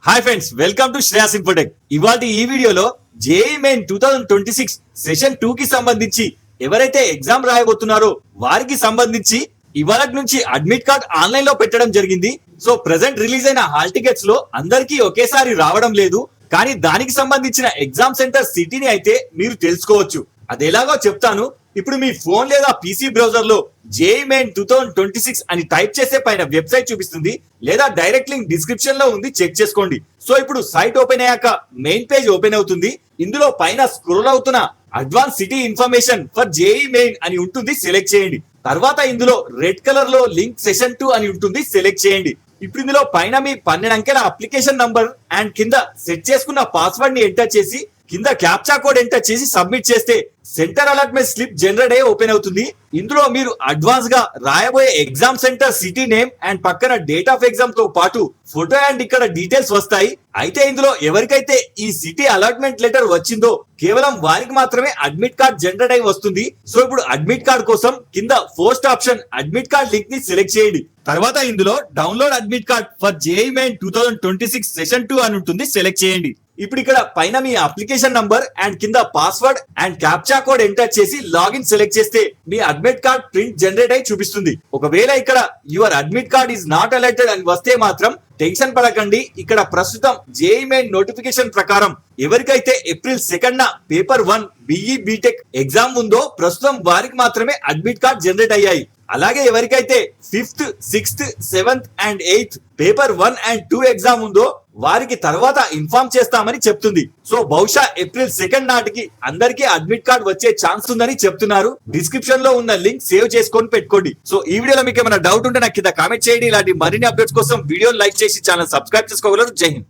Hi friends, welcome to Shreyas Infotech. ఇవాళ ఈ వీడియోలో జేఈ మెయిన్ 2026 సెషన్ 2 కి సంబంధించి ఎవరైతే ఎగ్జామ్ రాయబోతున్నారో వారికి సంబంధించి ఇవాళ నుంచి అడ్మిట్ కార్డ్ ఆన్లైన్ లో పెట్టడం జరిగింది. సో ప్రెసెంట్ రిలీజ్ అయిన హాల్ టికెట్స్ లో అందరికీ ఒకేసారి రావడం లేదు. కానీ దానికి సంబంధించిన ఎగ్జామ్ సెంటర్ సిటీని అయితే మీరు తెలుసుకోవచ్చు. అది ఎలాగో చెప్తాను. ఇప్పుడు మీ ఫోన్ లేదా పీసీ బ్రౌజర్ లో జేఈ మెయిన్ 2026 అని టైప్ చేసే పైన వెబ్సైట్ చూపిస్తుంది, లేదా డైరెక్ట్ లింక్ డిస్క్రిప్షన్ లో ఉంది, చెక్ చేసుకోండి. సో ఇప్పుడు సైట్ ఓపెన్ అయ్యాక మెయిన్ పేజ్ ఓపెన్ అవుతుంది. ఇందులో పైన స్క్రోల్ అవుతున్న advance city information for JEE main అని ఉంటుంది, సెలెక్ట్ చేయండి. తర్వాత ఇందులో రెడ్ కలర్ లో లింక్ సెషన్ 2 అని ఉంటుంది, సెలెక్ట్ చేయండి. ఇప్పుడు ఇందులో పైన మీ 12 అంకెల అప్లికేషన్ నంబర్ అండ్ కింద సెట్ చేసుకున్న పాస్వర్డ్ ని ఎంటర్ చేసి కింద క్యాప్చా కోడ్ ఎంటర్ చేసి సబ్మిట్ చేస్తే సెంటర్ అలాట్మెంట్ స్లిప్ జనరేట్ అయ్యి ఓపెన్ అవుతుంది. ఇందులో మీరు అడ్వాన్స్ గా రాయబోయే exam centre city name and పక్కన డేట్ ఆఫ్ ఎగ్జామ్ తో పాటు ఫోటో అండ్ ఇక్కడ డీటెయిల్స్ వస్తాయి. అయితే ఇందులో ఎవరికైతే ఈ సిటీ అలాట్మెంట్ లెటర్ వచ్చిందో కేవలం వారికి మాత్రమే అడ్మిట్ కార్డ్ జనరేట్ అయి వస్తుంది. సో ఇప్పుడు అడ్మిట్ కార్డ్ కోసం కింద first option admit card link ని సెలెక్ట్ చేయండి. తర్వాత ఇందులో download admit card for JEE main 2026 session 2 అని ఉంటుంది, సెలెక్ట్ చేయండి. ఇప్పుడు ఇక్కడ పైన మీ అప్లికేషన్ నంబర్ అండ్ కింద password and captcha code enter చేసి లాగిన్ సెలెక్ట్ చేస్తే మీ అడ్మిట్ కార్డ్ ప్రింట్ జనరేట్ అయి చూపిస్తుంది. ఒకవేళ ఇక్కడ your admit card is not alerted అని వస్తే మాత్రం టెన్షన్ పడకండి. ఇక్కడ ప్రస్తుతం జేఈ మెయిన్ నోటిఫికేషన్ ప్రకారం ఎవరికైతే April 2 paper 1 BE BTech exam ఉందో ప్రస్తుతం వారికి మాత్రమే అడ్మిట్ కార్డ్ జనరేట్ అయ్యాయి. అలాగే ఎవరికైతే 5th, 6th, 7th and 8th paper 1 and 2 exam ఉందో వారికి తర్వాత ఇన్ఫార్మ్ చేస్తామని చెప్తుంది. సో బహుశా ఏప్రిల్ 2 నాటికి అందరికీ అడ్మిట్ కార్డ్ వచ్చే ఛాన్స్ ఉందని చెప్తున్నారు. డిస్క్రిప్షన్ లో ఉన్న లింక్ సేవ్ చేసుకొని పెట్టుకోండి. సో ఈ వీడియోలో మీకు ఏమైనా డౌట్ ఉంటే నాకు కింద కామెంట్ చేయండి. ఇలాంటి మరిన్ని అప్డేట్స్ కోసం వీడియోని లైక్ చేసి ఛానల్ సబ్స్క్రైబ్ చేసుకోగలరు. జై హింద్.